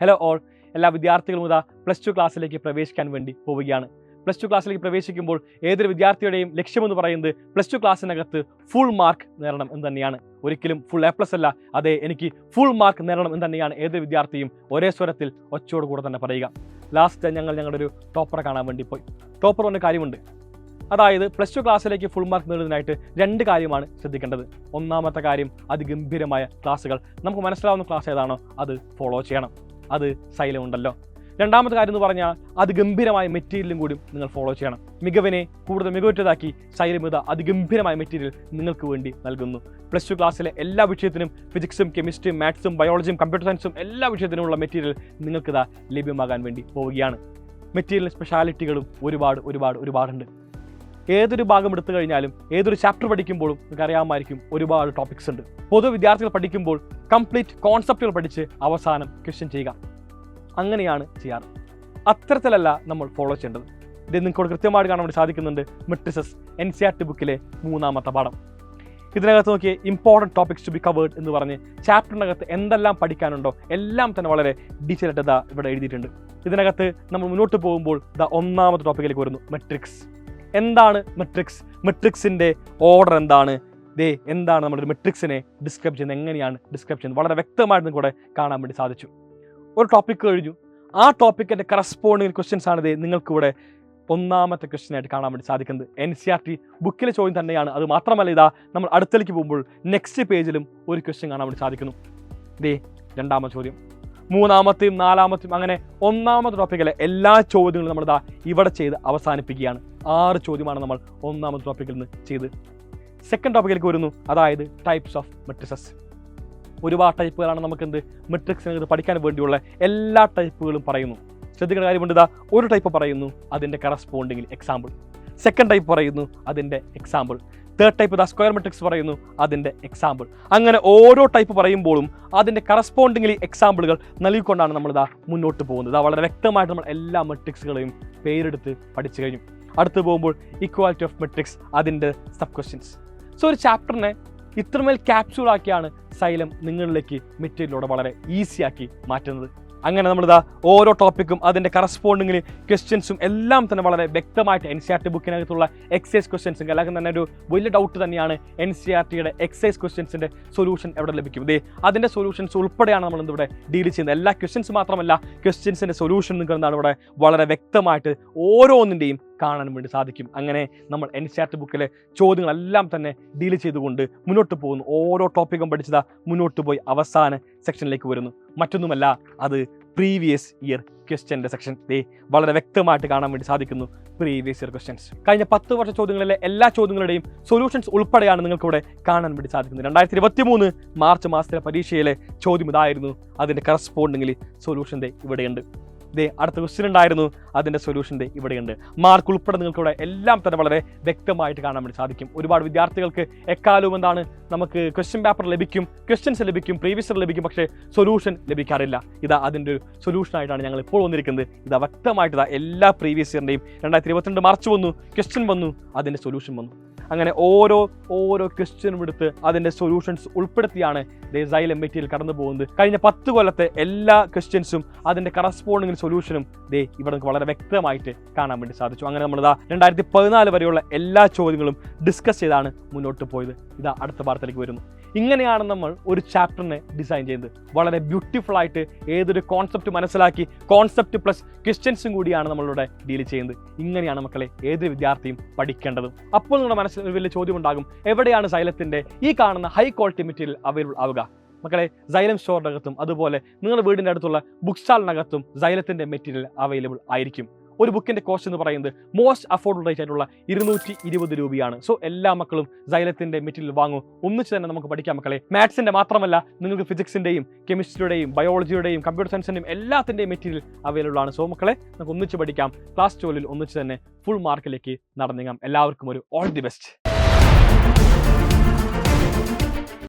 Hello all, എല്ലാ വിദ്യാർത്ഥികളും ഇതാ +2 ക്ലാസ്സിലേക്ക് പ്രവേശിക്കാൻ വേണ്ടി പോവുകയാണ്. +2 ക്ലാസ്സിലേക്ക് പ്രവേശിക്കുമ്പോൾ ഏതൊരു വിദ്യാർത്ഥിയുടെയും ലക്ഷ്യമെന്ന് പറയുന്നത് +2 ക്ലാസ്സിനകത്ത് ഫുൾ മാർക്ക് നേടണം എന്ന് തന്നെയാണ്. ഒരിക്കലും ഫുൾ A+ അല്ല, അതെ എനിക്ക് ഫുൾ മാർക്ക് നേടണം എന്ന് തന്നെയാണ് ഏതൊരു വിദ്യാർത്ഥിയും ഒരേ സ്വരത്തിൽ ഒച്ചയോട് കൂടെ തന്നെ പറയുക. ലാസ്റ്റ് ഞങ്ങളുടെ ഒരു ടോപ്പറെ കാണാൻ വേണ്ടി പോയി. ടോപ്പർ പറഞ്ഞ കാര്യമുണ്ട്. അതായത് +2 ക്ലാസ്സിലേക്ക് ഫുൾ മാർക്ക് നേടുന്നതിനായിട്ട് 2 കാര്യമാണ് ശ്രദ്ധിക്കേണ്ടത്. ഒന്നാമത്തെ കാര്യം, അതിഗംഭീരമായ ക്ലാസ്സുകൾ. നമുക്ക് മനസ്സിലാവുന്ന ക്ലാസ് ഏതാണോ അത് ഫോളോ ചെയ്യണം. അത് സൈലം ഉണ്ടല്ലോ. രണ്ടാമത്തെ കാര്യം എന്ന് പറഞ്ഞാൽ അതിഗംഭീരമായ മെറ്റീരിയലും കൂടി നിങ്ങൾ ഫോളോ ചെയ്യണം. മികവിനെ കൂടുതൽ മികവുറ്റതാക്കി സൈലമിത അതിഗംഭീരമായ മെറ്റീരിയൽ നിങ്ങൾക്ക് വേണ്ടി നൽകുന്നു. +2 ക്ലാസ്സിലെ എല്ലാ വിഷയത്തിനും ഫിസിക്സും കെമിസ്ട്രിയും മാത്സും ബയോളജിയും കമ്പ്യൂട്ടർ സയൻസും എല്ലാ വിഷയത്തിനുമുള്ള മെറ്റീരിയൽ നിങ്ങൾക്കിതാ ലഭ്യമാകാൻ വേണ്ടി പോവുകയാണ്. മെറ്റീരിയൽ സ്പെഷ്യാലിറ്റികളും ഒരുപാടുണ്ട്. ഏതൊരു ഭാഗം എടുത്തു കഴിഞ്ഞാലും ഏതൊരു ചാപ്റ്റർ പഠിക്കുമ്പോഴും നിങ്ങൾക്ക് അറിയാമായിരിക്കും ഒരുപാട് ടോപ്പിക്സ് ഉണ്ട്. പൊതു വിദ്യാർത്ഥികൾ പഠിക്കുമ്പോൾ കംപ്ലീറ്റ് കോൺസെപ്റ്റുകൾ പഠിച്ച് അവസാനം ക്വസ്റ്റ്യൻ ചെയ്യുക, അങ്ങനെയാണ് ചെയ്യാറ്. അത്തരത്തിലല്ല നമ്മൾ ഫോളോ ചെയ്യേണ്ടത്. ഇത് നിങ്ങൾക്ക് കൃത്യമായിട്ട് കാണാൻ വേണ്ടി സാധിക്കുന്നുണ്ട്. മെട്രിസസ് NCERT ബുക്കിലെ 3ാമത്തെ പാഠം. ഇതിനകത്ത് നോക്കിയ important topics to be covered എന്ന് പറഞ്ഞ് ചാപ്റ്ററിനകത്ത് എന്തെല്ലാം പഠിക്കാനുണ്ടോ എല്ലാം തന്നെ വളരെ ഡീറ്റെയിൽ ആയിട്ട് ഇവിടെ എഴുതിയിട്ടുണ്ട്. ഇതിനകത്ത് നമ്മൾ മുന്നോട്ട് പോകുമ്പോൾ 1ാമത്തെ ടോപ്പിക്കിലേക്ക് വരുന്നു, മെട്രിക്സ്. എന്താണ് മെട്രിക്സ്? മെട്രിക്സിൻ്റെ ഓർഡർ എന്താണ്? എന്താണ് നമ്മുടെ മെട്രിക്സിനെ ഡിസ്ക്രൈബ് ചെയ്യുന്നത്, എങ്ങനെയാണ് ഡിസ്ക്രൈബ് ചെയ്യുന്നത്, വളരെ വ്യക്തമായിട്ട് കൂടെ കാണാൻ വേണ്ടി സാധിച്ചു. ഒരു ടോപ്പിക് കഴിഞ്ഞു, ആ ടോപ്പിക്കിൻ്റെ കറസ്പോണ്ടിങ് ക്വസ്റ്റ്യൻസ് ആണ് നിങ്ങൾക്കിവിടെ 1ാമത്തെ ക്വസ്റ്റ്യൻ ആയിട്ട് കാണാൻ വേണ്ടി സാധിക്കുന്നത്. NCERT ബുക്കിലെ ചോദ്യം തന്നെയാണ്. അത് മാത്രമല്ല, നമ്മൾ അടുത്തേക്ക് പോകുമ്പോൾ നെക്സ്റ്റ് പേജിലും ഒരു ക്വസ്റ്റ്യൻ കാണാൻ വേണ്ടി സാധിക്കുന്നു. 2ാമത്തെ ചോദ്യം, 3ാമത്തെയും 4ാമത്തെയും അങ്ങനെ 1ാമത്തെ ടോപ്പിക്കിലെ എല്ലാ ചോദ്യങ്ങളും നമ്മൾ ഇവിടെ ചെയ്ത് അവസാനിപ്പിക്കുകയാണ്. 6 ചോദ്യമാണ് നമ്മൾ 1ാമത്തെ ടോപ്പിക്കിൽ നിന്ന് ചെയ്ത്. സെക്കൻഡ് ടോപ്പിക്കിലേക്ക് വരുന്നു, അതായത് ടൈപ്സ് ഓഫ് മെട്രിസസ്. ഒരുപാട് ടൈപ്പുകളാണ് നമുക്ക് മെട്രിക്സിനകത്ത് പഠിക്കാൻ വേണ്ടിയുള്ള എല്ലാ ടൈപ്പുകളും പറയുന്നു. ശ്രദ്ധിക്കുന്ന കാര്യമുണ്ട്, ഒരു ടൈപ്പ് പറയുന്നു അതിൻ്റെ കറസ്പോണ്ടിങ്ങിൽ എക്സാമ്പിൾ. സെക്കൻഡ് ടൈപ്പ് പറയുന്നു അതിൻ്റെ example. Third type square matrix പറയുന്നു അതിൻ്റെ എക്സാമ്പിൾ. അങ്ങനെ ഓരോ ടൈപ്പ് പറയുമ്പോഴും അതിൻ്റെ കറസ്പോണ്ടിങ്ങിലി എക്സാമ്പിളുകൾ നൽകിക്കൊണ്ടാണ് നമ്മൾ മുന്നോട്ട് പോകുന്നത്. വളരെ വ്യക്തമായിട്ട് നമ്മൾ എല്ലാ മെട്രിക്സുകളെയും പേരെടുത്ത് പഠിച്ചു കഴിഞ്ഞു. അടുത്ത് പോകുമ്പോൾ ഇക്വാലിറ്റി ഓഫ് മെട്രിക്സ്, അതിൻ്റെ സബ് ക്വസ്റ്റ്യൻസ്. സോ ഒരു ചാപ്റ്ററിനെ ഇത്രമേൽ ക്യാപ്സ്യൂളാക്കിയാണ് സൈലം നിങ്ങളിലേക്ക് മെറ്റീരിയലോടെ വളരെ ഈസിയാക്കി മാറ്റുന്നത്. അങ്ങനെ നമ്മളിതാ ഓരോ ടോപ്പിക്കും അതിൻ്റെ കറസ്പോണ്ടിങ്ങിൽ ക്വസ്റ്റ്യൻസും എല്ലാം തന്നെ വളരെ വ്യക്തമായിട്ട് NCERT ബുക്കിനകത്തുള്ള എക്സൈസ് ക്വസ്റ്റ്യൻസും എല്ലാവർക്കും തന്നെ ഒരു വലിയ ഡൗട്ട് തന്നെയാണ്. NCERTയുടെ എക്സൈസ് ക്വസ്റ്റ്യൻസിൻ്റെ സൊല്യൂഷൻ എവിടെ ലഭിക്കും? അതിൻ്റെ സൊല്യൂഷൻസ് ഉൾപ്പെടെയാണ് നമ്മൾ ഇവിടെ ഡീൽ ചെയ്യുന്നത്. എല്ലാ ക്വസ്റ്റ്യൻസ് മാത്രമല്ല, ക്വസ്റ്റ്യൻസിൻ്റെ സൊല്യൂഷൻ നിൽക്കുന്നതാണ് ഇവിടെ വളരെ വ്യക്തമായിട്ട് ഓരോന്നിൻ്റെയും കാണാൻ വേണ്ടി സാധിക്കും. അങ്ങനെ നമ്മൾ NCERT ബുക്കിലെ ചോദ്യങ്ങളെല്ലാം തന്നെ ഡീൽ ചെയ്തുകൊണ്ട് മുന്നോട്ട് പോകുന്നു. ഓരോ ടോപ്പിക്കും പഠിച്ചതാ മുന്നോട്ട് പോയി അവസാന സെക്ഷനിലേക്ക് വരുന്നു. മറ്റൊന്നുമല്ല, അത് പ്രീവിയസ് ഇയർ ക്വസ്റ്റ്യൻ്റെ സെക്ഷൻ. വളരെ വ്യക്തമായിട്ട് കാണാൻ വേണ്ടി സാധിക്കുന്നു. പ്രീവിയസ് ഇയർ ക്വസ്റ്റ്യൻസ്, കഴിഞ്ഞ 10 വർഷ ചോദ്യങ്ങളിലെ എല്ലാ ചോദ്യങ്ങളുടെയും സൊല്യൂഷൻസ് ഉൾപ്പെടെയാണ് നിങ്ങൾക്ക് ഇവിടെ കാണാൻ വേണ്ടി സാധിക്കുന്നത്. 2023 മാർച്ച് മാസത്തിലെ പരീക്ഷയിലെ ചോദ്യം ഇതായിരുന്നു. അതിൻ്റെ കറസ്പോണ്ടിങ്ങിൽ സൊല്യൂഷൻ ഇവിടെയുണ്ട്. അടുത്ത ക്വസ്റ്റ്യൻ ഉണ്ടായിരുന്നു, അതിൻ്റെ സൊല്യൂഷൻ ഇവിടെയുണ്ട്. മാർക്ക് ഉൾപ്പെടെ നിങ്ങൾക്കിവിടെ എല്ലാം തന്നെ വളരെ വ്യക്തമായിട്ട് കാണാൻ വേണ്ടി സാധിക്കും. ഒരുപാട് വിദ്യാർത്ഥികൾക്ക് എക്കാലവും എന്താണ്, നമുക്ക് ക്വസ്റ്റ്യൻ പേപ്പർ ലഭിക്കും, ക്വസ്റ്റ്യൻസ് ലഭിക്കും, പ്രീവിയസ് ഇയർ ലഭിക്കും, പക്ഷേ സൊല്യൂഷൻ ലഭിക്കാറില്ല. അതിൻ്റെ ഒരു സൊല്യൂഷനായിട്ടാണ് ഞങ്ങൾ ഇപ്പോൾ വന്നിരിക്കുന്നത്. വ്യക്തമായിട്ട് എല്ലാ പ്രീവിയസ് ഇയറിൻ്റെയും 2022 മാർച്ച് വന്നു, ക്വസ്റ്റ്യൻ വന്നു, അതിൻ്റെ സൊല്യൂഷൻ വന്നു. അങ്ങനെ ഓരോ ക്വസ്റ്റ്യനും എടുത്ത് അതിൻ്റെ സൊല്യൂഷൻസ് ഉൾപ്പെടുത്തിയാണ് സൈലം മെറ്റീരിയൽ കടന്നു പോകുന്നത്. കഴിഞ്ഞ 10 കൊല്ലത്തെ എല്ലാ ക്വസ്റ്റ്യൻസും അതിൻ്റെ കറസ്പോണ്ടിങ് സൊല്യൂഷനും ഇവിടെ വളരെ വ്യക്തമായിട്ട് കാണാൻ വേണ്ടി സാധിച്ചു. അങ്ങനെ നമ്മൾ 2014 വരെയുള്ള എല്ലാ ചോദ്യങ്ങളും ഡിസ്കസ് ചെയ്താണ് മുന്നോട്ട് പോയത്. അടുത്ത പാഠത്തിലേക്ക് വരുന്നു. ഇങ്ങനെയാണ് നമ്മൾ ഒരു ചാപ്റ്ററിനെ ഡിസൈൻ ചെയ്യുന്നത്. വളരെ ബ്യൂട്ടിഫുൾ ആയിട്ട് ഏതൊരു കോൺസെപ്റ്റ് മനസ്സിലാക്കി കോൺസെപ്റ്റ് പ്ലസ് ക്വസ്റ്റ്യൻസും കൂടിയാണ് നമ്മളിവിടെ ഡീൽ ചെയ്യുന്നത്. ഇങ്ങനെയാണ് മക്കളെ ഏതൊരു വിദ്യാർത്ഥിയും പഠിക്കേണ്ടതും. അപ്പോൾ നിങ്ങളുടെ മനസ്സിൽ ഒരു വലിയ ചോദ്യം ഉണ്ടാകും, എവിടെയാണ് സൈലത്തിൻ്റെ ഈ കാണുന്ന ഹൈ ക്വാളിറ്റി മെറ്റീരിയൽ അവൈലബിൾ ആവുക? മക്കളെ, സൈലം സ്റ്റോറിനകത്തും അതുപോലെ നിങ്ങളുടെ വീടിൻ്റെ അടുത്തുള്ള ബുക്ക് സ്റ്റാളിനകത്തും സൈലത്തിൻ്റെ മെറ്റീരിയൽ അവൈലബിൾ ആയിരിക്കും. ഒരു ബുക്കിൻ്റെ കോസ്റ്റ് എന്ന് പറയുന്നത് മോസ്റ്റ് അഫോർഡബിൾ റേറ്റ് ആയിട്ടുള്ള 220 രൂപയാണ്. സോ എല്ലാ മക്കളും സൈലത്തിൻ്റെ മെറ്റീരിയൽ വാങ്ങും. ഒന്നിച്ച് തന്നെ നമുക്ക് പഠിക്കാം മക്കളെ. മാത്സിൻ്റെ മാത്രമല്ല, നിങ്ങൾക്ക് ഫിസിക്സിൻ്റെയും കെമിസ്ട്രിയുടെയും ബയോളജിയുടെയും കമ്പ്യൂട്ടർ സയൻസിൻ്റെയും എല്ലാത്തിൻ്റെയും മെറ്റീരിയൽ അവൈലബിൾ ആണ്. സോ മക്കളെ, നമുക്ക് ഒന്നിച്ച് പഠിക്കാം. ക്ലാസ് 12 ഒന്നിച്ച് തന്നെ ഫുൾ മാർക്കിലേക്ക് നടന്നേക്കാം. എല്ലാവർക്കും ഒരു ഓൾ ദി ബെസ്റ്റ്.